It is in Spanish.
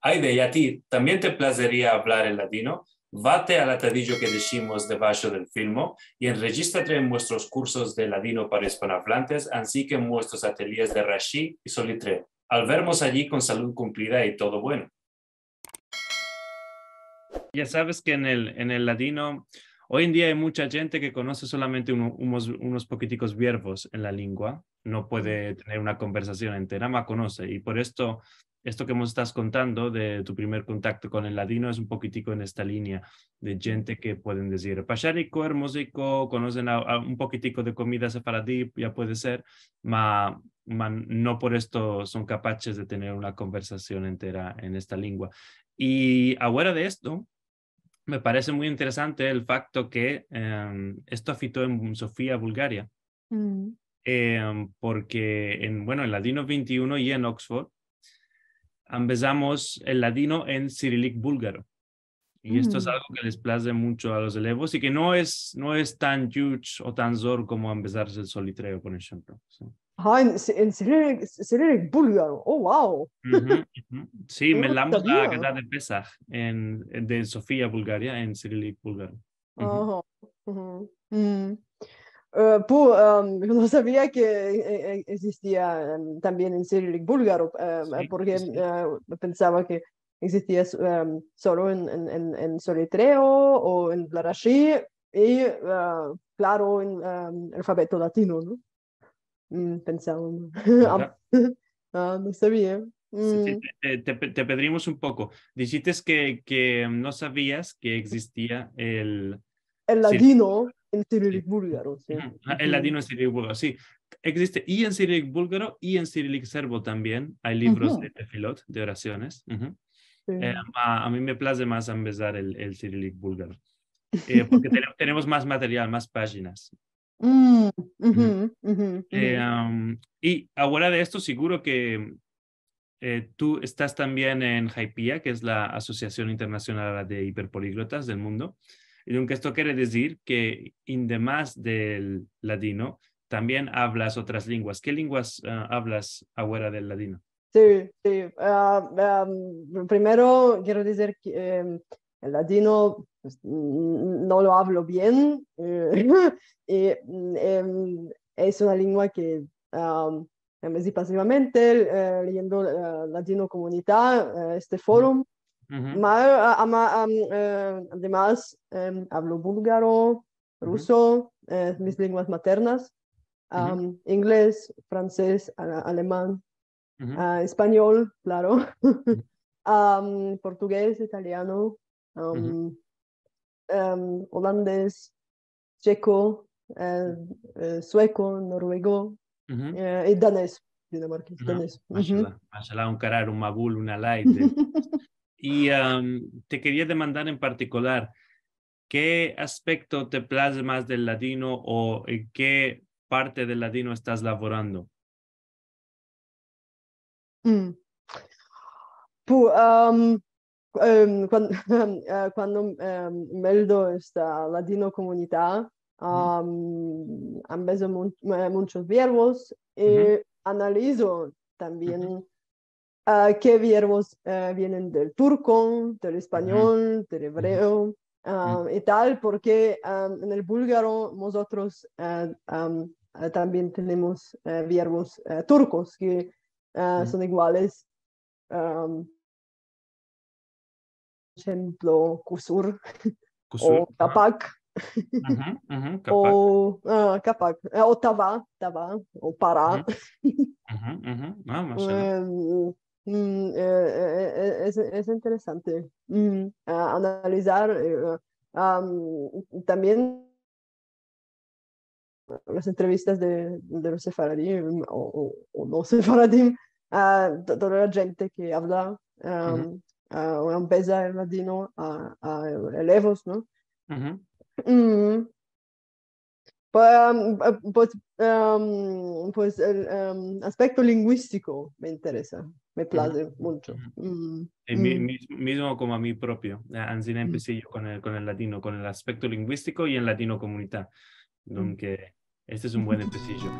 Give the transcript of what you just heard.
Aide, y a ti, ¿también te placería hablar el ladino? Vate al atadillo que decimos debajo del filmo y enregístrate en nuestros cursos de ladino para hispanohablantes, así que en nuestros ateliers de Rashi y Solitré. Al vernos allí con salud cumplida y todo bueno. Ya sabes que en el ladino, hoy en día hay mucha gente que conoce solamente unos poquiticos verbos en la lengua, no puede tener una conversación entera, más conoce. Y por esto que nos estás contando de tu primer contacto con el ladino es un poquitico en esta línea de gente que pueden decir, pacharico, hermosico, conocen a un poquitico de comida sefaradí, ya puede ser, no por esto son capaces de tener una conversación entera en esta lengua. Y ahora de esto, me parece muy interesante el facto que esto afectó en Sofía, Bulgaria, Mm. porque bueno, en Ladino 21 y en Oxford empezamos el ladino en cirílico búlgaro. Y esto es Mm. algo que les place mucho a los elevos y que no es tan huge o tan zor como empezar el solitreo, por ejemplo. ¿Sí? Ah, en cirílico búlgaro. Oh, wow. Ujú, ujú. Sí, me No llamamos la sabía. Gada de Pesach de Sofía, Bulgaria, en cirílico búlgaro. Ujú. Ajá. Ujú. Mm. Yo no sabía que existía también en cirílico búlgaro, Sí, porque sí, sí. pensaba que existía solo en Solitreo o en Blarashi y, claro, en alfabeto latino, ¿no? Pensaba. Ah, Ahora, no sabía. sí, sí, te pedimos un poco. Dijiste que no sabías que existía el El cirílico. ladino en Sí. cirílico búlgaro, sí. Ujú. El Ujú. ladino en cirílico búlgaro, sí. Existe y en cirílico búlgaro y en cirílico serbo también. Hay libros de Ujú. tefilot, de oraciones. Ujú. Sí. A mí me place más empezar el cirílico búlgaro, porque tenemos más material, más páginas. Mm, ujú, Ujú. ujú, ujú. Y ahora de esto, seguro que tú estás también en JAIPIA, que es la Asociación Internacional de Hiperpolíglotas del mundo. Y aunque esto quiere decir que, además del ladino, también hablas otras lenguas. ¿Qué lenguas hablas ahora del ladino? Sí, sí. Primero quiero decir que el latino pues, no lo hablo bien y es una lengua que empecé pasivamente leyendo Latino Comunidad, este Ujú, foro. ujú, Además, hablo búlgaro, ujú, ruso, mis lenguas maternas, ujú, inglés, francés, alemán, ujú, español, claro, portugués, italiano, ujú, holandés, checo, sueco, noruego ujú. y danés, dinamarqués, Ujú. danés. Ujú. Mashallah, mashallah, un carar, un mabul, una light. Y te quería demandar en particular, ¿qué aspecto te place más del ladino o en qué parte del ladino estás laborando? Mm. Cuando meldo esta latino comunidad, Ujú, han veces muchos verbos ujú, y analizo ujú, también qué verbos vienen del turco, del ujú, español, del ujú, hebreo y tal, porque en el búlgaro nosotros también tenemos verbos turcos que ujú. son iguales. um, ejemplo, kusur Kusur, o kapak ujú, ujú, kapak, o kapak o tava o ujú, para. ujú, ujú. Ah, mashallah. Em, es interesante analizar también las entrevistas de los sefaradí o no sefaradí, toda la gente que habla Ujú, una empresa en latino a elevos, ¿no? ujú, Mm, pues, pues el aspecto lingüístico me interesa, me ujú, place mucho. ujú. Y Mm. mismo como a mí propio. Así Mm. empecé yo con el latino, con el aspecto lingüístico y en latino comunidad. Mm. Aunque este es un buen empecillo.